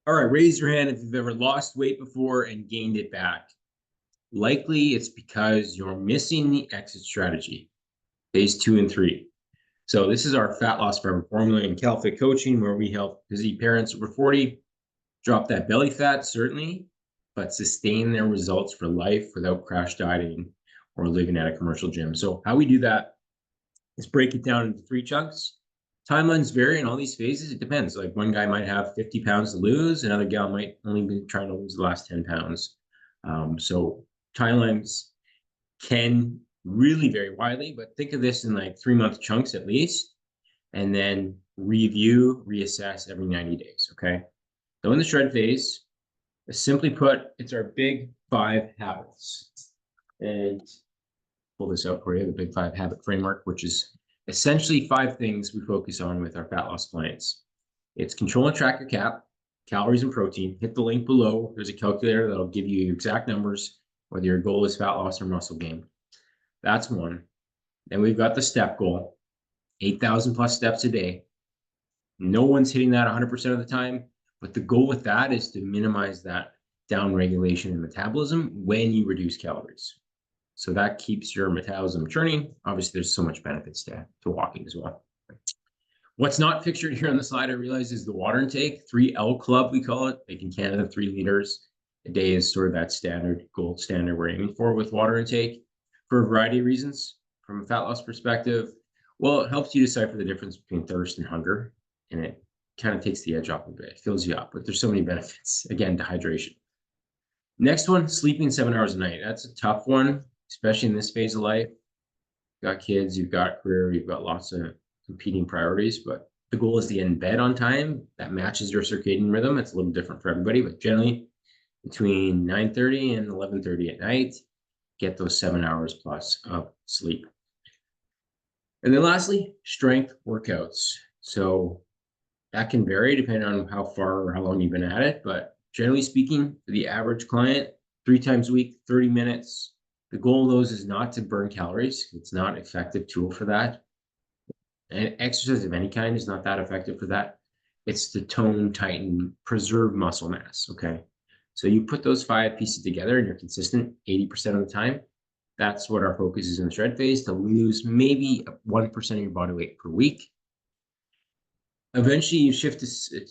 All right, raise your hand if you've ever lost weight before and gained it back. Likely it's because you're missing the exit strategy, phase 2 and 3. So this is our fat loss forever formula in CalFit coaching, where we help busy parents over 40 drop that belly fat, certainly, but sustain their results for life without crash dieting or living at a commercial gym. So how we do that is break it down into 3 chunks. Timelines vary in all these phases. It depends. Like one guy might have 50 pounds to lose, another gal might only be trying to lose the last 10 pounds. So timelines can really vary widely, but think of this in like 3-month chunks at least, and then review, reassess every 90 days. Okay. So in the shred phase, simply put, it's our big 5 habits. And pull this out for you, the big 5 habit framework, which is essentially 5 things we focus on with our fat loss clients. It's control and track your calories and protein. Hit the link below. There's a calculator that'll give you exact numbers, whether your goal is fat loss or muscle gain. That's one. Then we've got the step goal, 8,000 plus steps a day. No one's hitting that 100% of the time, but the goal with that is to minimize that down regulation in metabolism when you reduce calories. So that keeps your metabolism churning. Obviously, there's so much benefits to walking as well. What's not pictured here on the slide, I realize, is the water intake. 3L Club, we call it. Like in Canada, 3 liters a day is sort of that standard, gold standard we're aiming for with water intake for a variety of reasons. From a fat loss perspective, well, it helps you decipher the difference between thirst and hunger, and it kind of takes the edge off a bit. It fills you up, but there's so many benefits. Again, dehydration. Next one, sleeping 7 hours a night. That's a tough one, especially in this phase of life. You've got kids, you've got career, you've got lots of competing priorities, but the goal is to get in bed on time. That matches your circadian rhythm. It's a little different for everybody, but generally between 9:30 and 11:30 at night, get those 7 hours plus of sleep. And then lastly, strength workouts. So that can vary depending on how far or how long you've been at it, but generally speaking, for the average client, 3 times a week, 30 minutes. The goal of those is not to burn calories. It's not an effective tool for that. And exercise of any kind is not that effective for that. It's to tone, tighten, preserve muscle mass. Okay. So you put those 5 pieces together and you're consistent 80% of the time. That's what our focus is in the shred phase, to lose maybe 1% of your body weight per week. Eventually you shift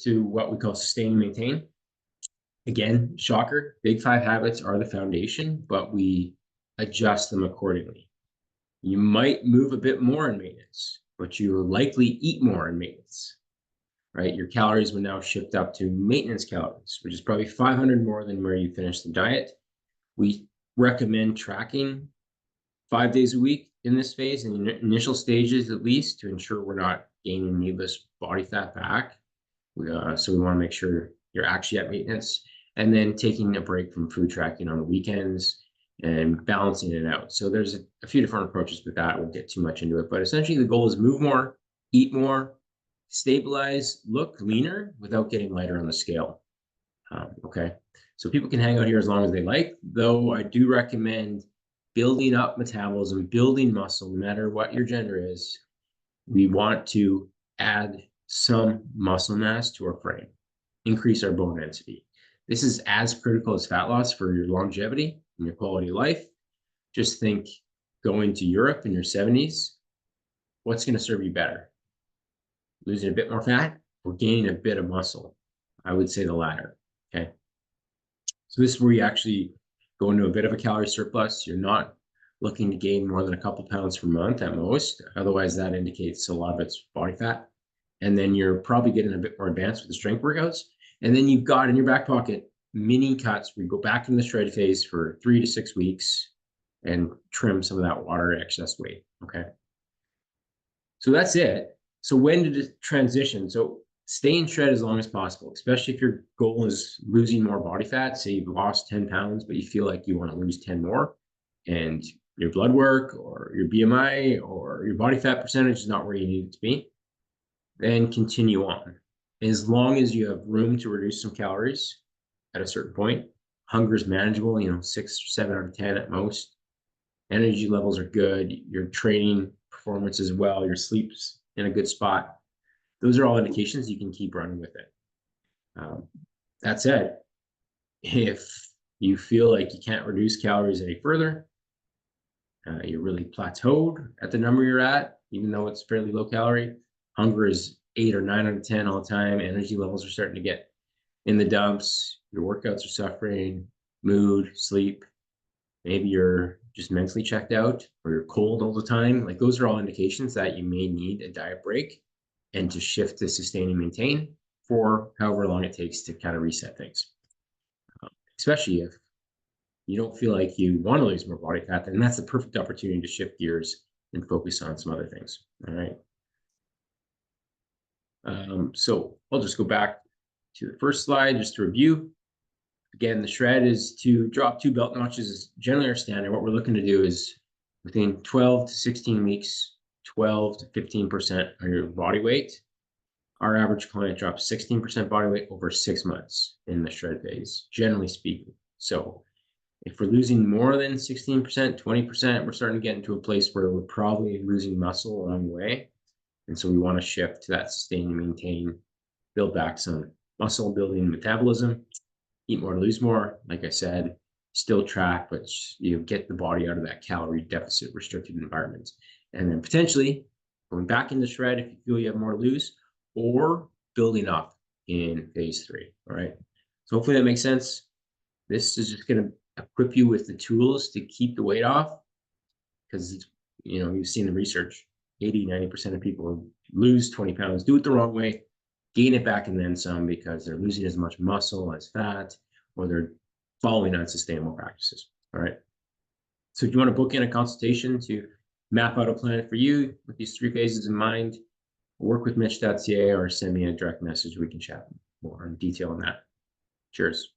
to what we call sustain and maintain. Again, shocker, big 5 habits are the foundation, but we adjust them accordingly. You might move a bit more in maintenance, but you will likely eat more in maintenance, right? Your calories will now shift up to maintenance calories, which is probably 500 more than where you finished the diet. We recommend tracking 5 days a week in this phase, in the initial stages at least, to ensure we're not gaining needless body fat back. So we want to make sure you're actually at maintenance, and then taking a break from food tracking on the weekends and balancing it out. So there's a few different approaches with that. We'll get too much into it, but essentially the goal is move more, eat more, stabilize, look leaner without getting lighter on the scale. Okay. So people can hang out here as long as they like, though I do recommend building up metabolism, building muscle, no matter what your gender is. We want to add some muscle mass to our frame, increase our bone density. This is as critical as fat loss for your longevity and your quality of life. Just think going to Europe in your 70s, what's going to serve you better? Losing a bit more fat or gaining a bit of muscle? I would say the latter. Okay. So this is where you actually go into a bit of a calorie surplus. You're not looking to gain more than a couple pounds per month at most. Otherwise, that indicates a lot of it's body fat. And then you're probably getting a bit more advanced with the strength workouts. And then you've got in your back pocket mini cuts where you go back in the shred phase for 3 to 6 weeks and trim some of that water excess weight. Okay. So that's it. So when did it transition? So stay in shred as long as possible, especially if your goal is losing more body fat. Say you've lost 10 pounds, but you feel like you want to lose 10 more, and your blood work or your BMI or your body fat percentage is not where you need it to be, then continue on. As long as you have room to reduce some calories at a certain point, hunger is manageable, 6 or 7 out of 10 at most. Energy levels are good. Your training performance as well. Your sleep's in a good spot. Those are all indications you can keep running with it. That said, if you feel like you can't reduce calories any further, you're really plateaued at the number you're at, even though it's fairly low calorie, hunger is 8 or 9 out of 10 all the time, energy levels are starting to get in the dumps, your workouts are suffering, mood, sleep, maybe you're just mentally checked out or you're cold all the time. Like those are all indications that you may need a diet break and to shift to sustain and maintain for however long it takes to kind of reset things. Especially if you don't feel like you want to lose more body fat, then that's the perfect opportunity to shift gears and focus on some other things. All right. So I'll just go back to the first slide just to review. Again, the shred is to drop 2 belt notches is generally our standard. What we're looking to do is within 12 to 16 weeks, 12 to 15% of your body weight. Our average client drops 16% body weight over 6 months in the shred phase, generally speaking. So if we're losing more than 16%, 20%, we're starting to get into a place where we're probably losing muscle along the way. And so we want to shift to that sustain and maintain, build back some muscle building metabolism, eat more to lose more. Like I said, still track, but you get the body out of that calorie deficit restricted environment. And then potentially going back into shred if you feel you have more to lose, or building up in phase 3. All right. So hopefully that makes sense. This is just going to equip you with the tools to keep the weight off, because you've seen the research, 80-90% of people lose 20 pounds, do it the wrong way, gain it back and then some, because they're losing as much muscle as fat, or they're following unsustainable practices. All right. So if you want to book in a consultation to map out a plan for you with these 3 phases in mind, work with Mitch.ca or send me a direct message. We can chat more in detail on that. Cheers.